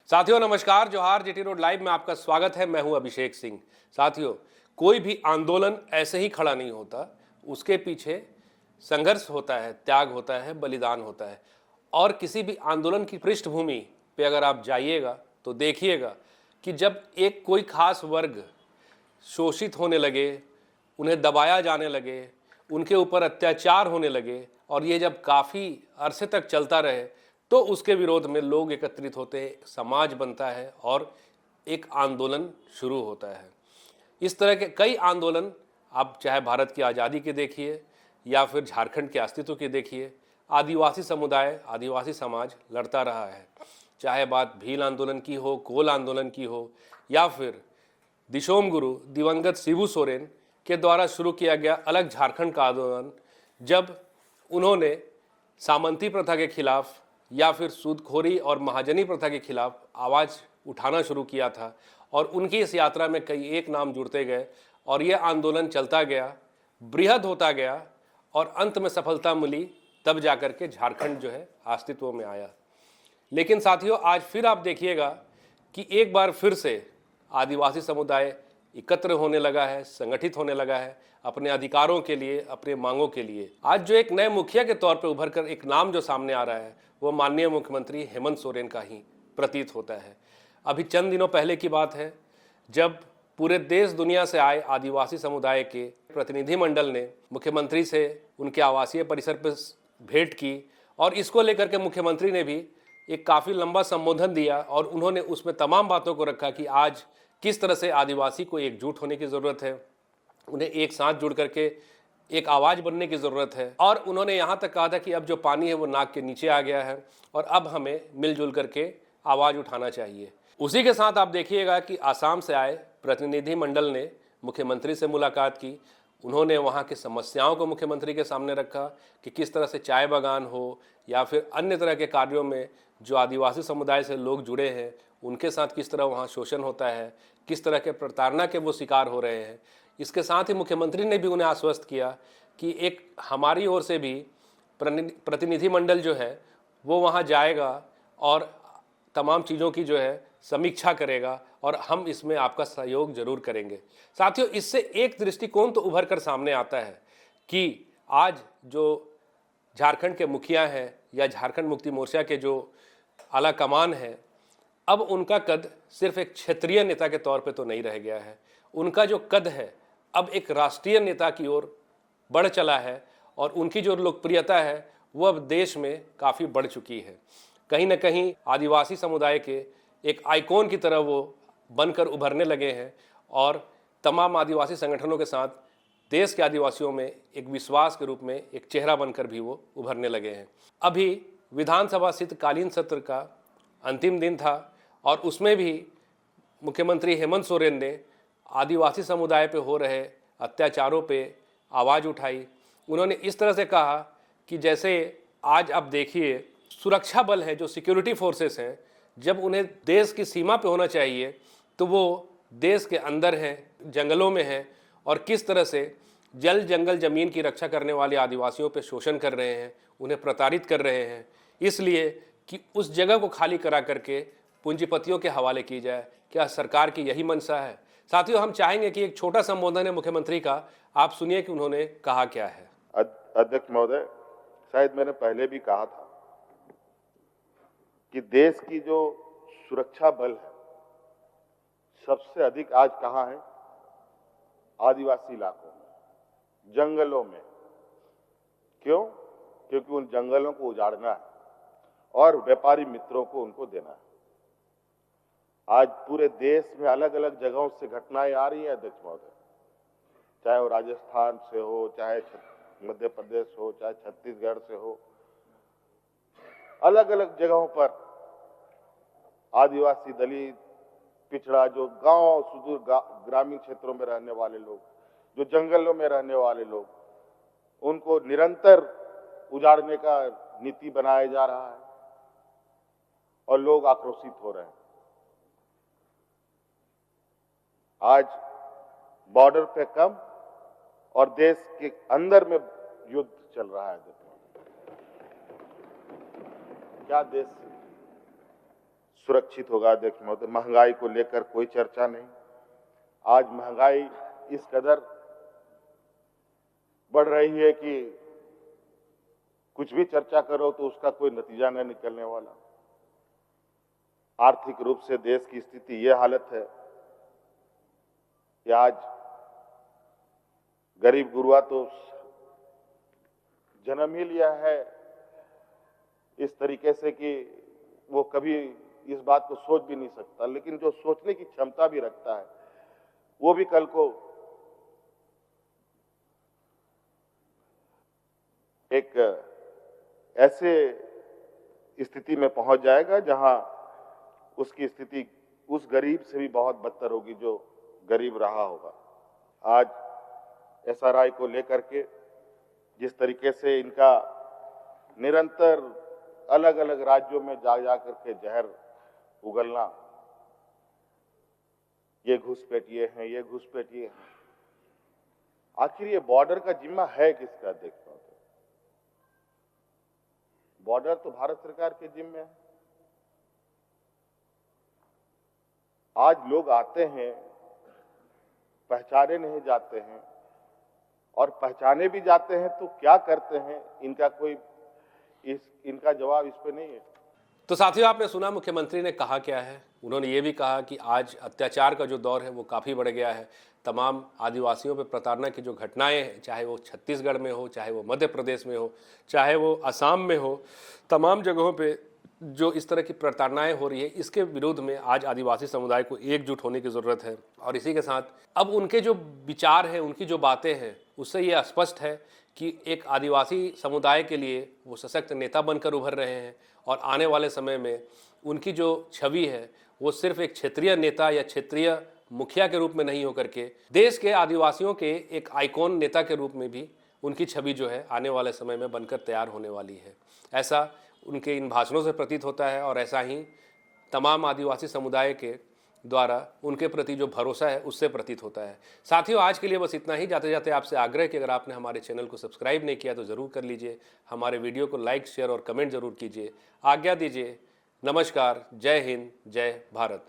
साथियों नमस्कार, जोहार। जीटी रोड लाइव में आपका स्वागत है। मैं हूं अभिषेक सिंह। साथियों, कोई भी आंदोलन ऐसे ही खड़ा नहीं होता, उसके पीछे संघर्ष होता है, त्याग होता है, बलिदान होता है। और किसी भी आंदोलन की पृष्ठभूमि पे अगर आप जाइएगा तो देखिएगा कि जब एक कोई खास वर्ग शोषित होने लगे, उन्हें दबाया जाने लगे, उनके ऊपर अत्याचार होने लगे और ये जब काफ़ी अरसे तक चलता रहे तो उसके विरोध में लोग एकत्रित होते हैं, समाज बनता है और एक आंदोलन शुरू होता है। इस तरह के कई आंदोलन आप चाहे भारत की आज़ादी के देखिए या फिर झारखंड के अस्तित्व के देखिए, आदिवासी समुदाय, आदिवासी समाज लड़ता रहा है। चाहे बात भील आंदोलन की हो, कोल आंदोलन की हो या फिर दिशोम गुरु दिवंगत शिबू सोरेन के द्वारा शुरू किया गया अलग झारखंड का आंदोलन, जब उन्होंने सामंती प्रथा के खिलाफ या फिर सूदखोरी और महाजनी प्रथा के खिलाफ आवाज़ उठाना शुरू किया था और उनकी इस यात्रा में कई एक नाम जुड़ते गए और ये आंदोलन चलता गया, बृहद होता गया और अंत में सफलता मिली, तब जाकर के झारखंड जो है अस्तित्व में आया। लेकिन साथियों, आज फिर आप देखिएगा कि एक बार फिर से आदिवासी समुदाय एकत्र होने लगा है, संगठित होने लगा है अपने अधिकारों के लिए, अपने मांगों के लिए। आज जो एक नए मुखिया के तौर पे उभर कर एक नाम जो सामने आ रहा है वो माननीय मुख्यमंत्री हेमंत सोरेन का ही प्रतीत होता है। अभी चंद दिनों पहले की बात है जब पूरे देश दुनिया से आए आदिवासी समुदाय के प्रतिनिधिमंडल ने मुख्यमंत्री से उनके आवासीय परिसर पर भेंट की और इसको लेकर के मुख्यमंत्री ने भी एक काफ़ी लंबा संबोधन दिया और उन्होंने उसमें तमाम बातों को रखा कि आज किस तरह से आदिवासी को एकजुट होने की ज़रूरत है, उन्हें एक साथ जुड़ करके एक आवाज़ बनने की ज़रूरत है। और उन्होंने यहाँ तक कहा था कि अब जो पानी है वो नाक के नीचे आ गया है और अब हमें मिलजुल करके आवाज़ उठाना चाहिए। उसी के साथ आप देखिएगा कि आसाम से आए प्रतिनिधिमंडल ने मुख्यमंत्री से मुलाकात की। उन्होंने वहाँ की समस्याओं को मुख्यमंत्री के सामने रखा कि किस तरह से चाय बागान हो या फिर अन्य तरह के कार्यों में जो आदिवासी समुदाय से लोग जुड़े हैं उनके साथ किस तरह वहाँ शोषण होता है, किस तरह के प्रताड़ना के वो शिकार हो रहे हैं। इसके साथ ही मुख्यमंत्री ने भी उन्हें आश्वस्त किया कि एक हमारी ओर से भी प्रतिनिधिमंडल जो है वो वहाँ जाएगा और तमाम चीज़ों की जो है समीक्षा करेगा और हम इसमें आपका सहयोग जरूर करेंगे। साथियों, इससे एक दृष्टिकोण तो उभर कर सामने आता है कि आज जो झारखंड के मुखिया हैं या झारखंड मुक्ति मोर्चा के जो आला कमान है, अब उनका कद सिर्फ एक क्षेत्रीय नेता के तौर पे तो नहीं रह गया है। उनका जो कद है अब एक राष्ट्रीय नेता की ओर बढ़ चला है और उनकी जो लोकप्रियता है वो अब देश में काफ़ी बढ़ चुकी है। कहीं ना कहीं आदिवासी समुदाय के एक आइकॉन की तरह वो बनकर उभरने लगे हैं और तमाम आदिवासी संगठनों के साथ देश के आदिवासियों में एक विश्वास के रूप में एक चेहरा बनकर भी वो उभरने लगे हैं। अभी विधानसभा शीतकालीन सत्र का अंतिम दिन था और उसमें भी मुख्यमंत्री हेमंत सोरेन ने आदिवासी समुदाय पे हो रहे अत्याचारों पे आवाज़ उठाई। उन्होंने इस तरह से कहा कि जैसे आज आप देखिए सुरक्षा बल है, जो सिक्योरिटी फोर्सेस हैं, जब उन्हें देश की सीमा पे होना चाहिए तो वो देश के अंदर हैं, जंगलों में हैं और किस तरह से जल जंगल ज़मीन की रक्षा करने वाले आदिवासियों पे शोषण कर रहे हैं, उन्हें प्रताड़ित कर रहे हैं, इसलिए कि उस जगह को खाली करा करके पूंजीपतियों के हवाले की जाए। क्या सरकार की यही मंशा है? साथियों, हम चाहेंगे कि एक छोटा संबोधन है मुख्यमंत्री का, आप सुनिए कि उन्होंने कहा क्या है। अध्यक्ष महोदय, शायद मैंने पहले भी कहा था कि देश की जो सुरक्षा बल है सबसे अधिक आज कहां है? आदिवासी इलाकों में, जंगलों में। क्यों? क्योंकि उन जंगलों को उजाड़ना है और व्यापारी मित्रों को उनको देना है। आज पूरे देश में अलग अलग जगहों से घटनाएं आ रही हैं अध्यक्ष महोदय, चाहे वो राजस्थान से हो, चाहे मध्य प्रदेश हो, चाहे छत्तीसगढ़ से हो, अलग अलग जगहों पर आदिवासी, दलित, पिछड़ा, जो गांव, सुदूर ग्रामीण क्षेत्रों में रहने वाले लोग, जो जंगलों में रहने वाले लोग, उनको निरंतर उजाड़ने का नीति बनाया जा रहा है और लोग आक्रोशित हो रहे हैं। आज बॉर्डर पे कम और देश के अंदर में युद्ध चल रहा है। क्या देश सुरक्षित होगा। देखिए महोदय, महंगाई को लेकर कोई चर्चा नहीं। आज महंगाई इस कदर बढ़ रही है कि कुछ भी चर्चा करो तो उसका कोई नतीजा नहीं निकलने वाला। आर्थिक रूप से देश की स्थिति ये हालत है कि आज गरीब गुरुआ तो जन्म ही लिया है इस तरीके से कि वो कभी इस बात को सोच भी नहीं सकता, लेकिन जो सोचने की क्षमता भी रखता है वो भी कल को एक ऐसे स्थिति में पहुंच जाएगा जहां उसकी स्थिति उस गरीब से भी बहुत बदतर होगी जो गरीब रहा होगा। आज एसआरआई को लेकर के जिस तरीके से इनका निरंतर अलग अलग राज्यों में जा करके जहर उगलना, ये घुसपैठिए हैं, ये घुसपैठिए हैं, आखिर ये बॉर्डर का जिम्मा है किसका? देखता हूं बॉर्डर तो भारत सरकार के जिम्मे है। आज लोग आते हैं, पहचाने नहीं जाते हैं, और पहचाने भी जाते हैं तो क्या करते हैं इनका जवाब इस पे नहीं है। तो साथियों, आपने सुना मुख्यमंत्री ने कहा क्या है। उन्होंने ये भी कहा कि आज अत्याचार का जो दौर है वो काफ़ी बढ़ गया है। तमाम आदिवासियों पर प्रताड़ना की जो घटनाएं हैं, चाहे वो छत्तीसगढ़ में हो, चाहे वो मध्य प्रदेश में हो, चाहे वो असम में हो, तमाम जगहों पे जो इस तरह की प्रताड़नाएं हो रही है, इसके विरोध में आज आदिवासी समुदाय को एकजुट होने की ज़रूरत है। और इसी के साथ अब उनके जो विचार हैं, उनकी जो बातें हैं, उससे ये स्पष्ट है कि एक आदिवासी समुदाय के लिए वो सशक्त नेता बनकर उभर रहे हैं। और आने वाले समय में उनकी जो छवि है वो सिर्फ एक क्षेत्रीय नेता या क्षेत्रीय मुखिया के रूप में नहीं होकर के देश के आदिवासियों के एक आइकॉन नेता के रूप में भी उनकी छवि जो है आने वाले समय में बनकर तैयार होने वाली है। ऐसा उनके इन भाषणों से प्रतीत होता है, और ऐसा ही तमाम आदिवासी समुदाय के द्वारा उनके प्रति जो भरोसा है उससे प्रतीत होता है। साथियों, आज के लिए बस इतना ही। जाते जाते आपसे आग्रह कि अगर आपने हमारे चैनल को सब्सक्राइब नहीं किया तो ज़रूर कर लीजिए। हमारे वीडियो को लाइक, शेयर और कमेंट ज़रूर कीजिए। आज्ञा दीजिए। नमस्कार। जय हिंद, जय भारत।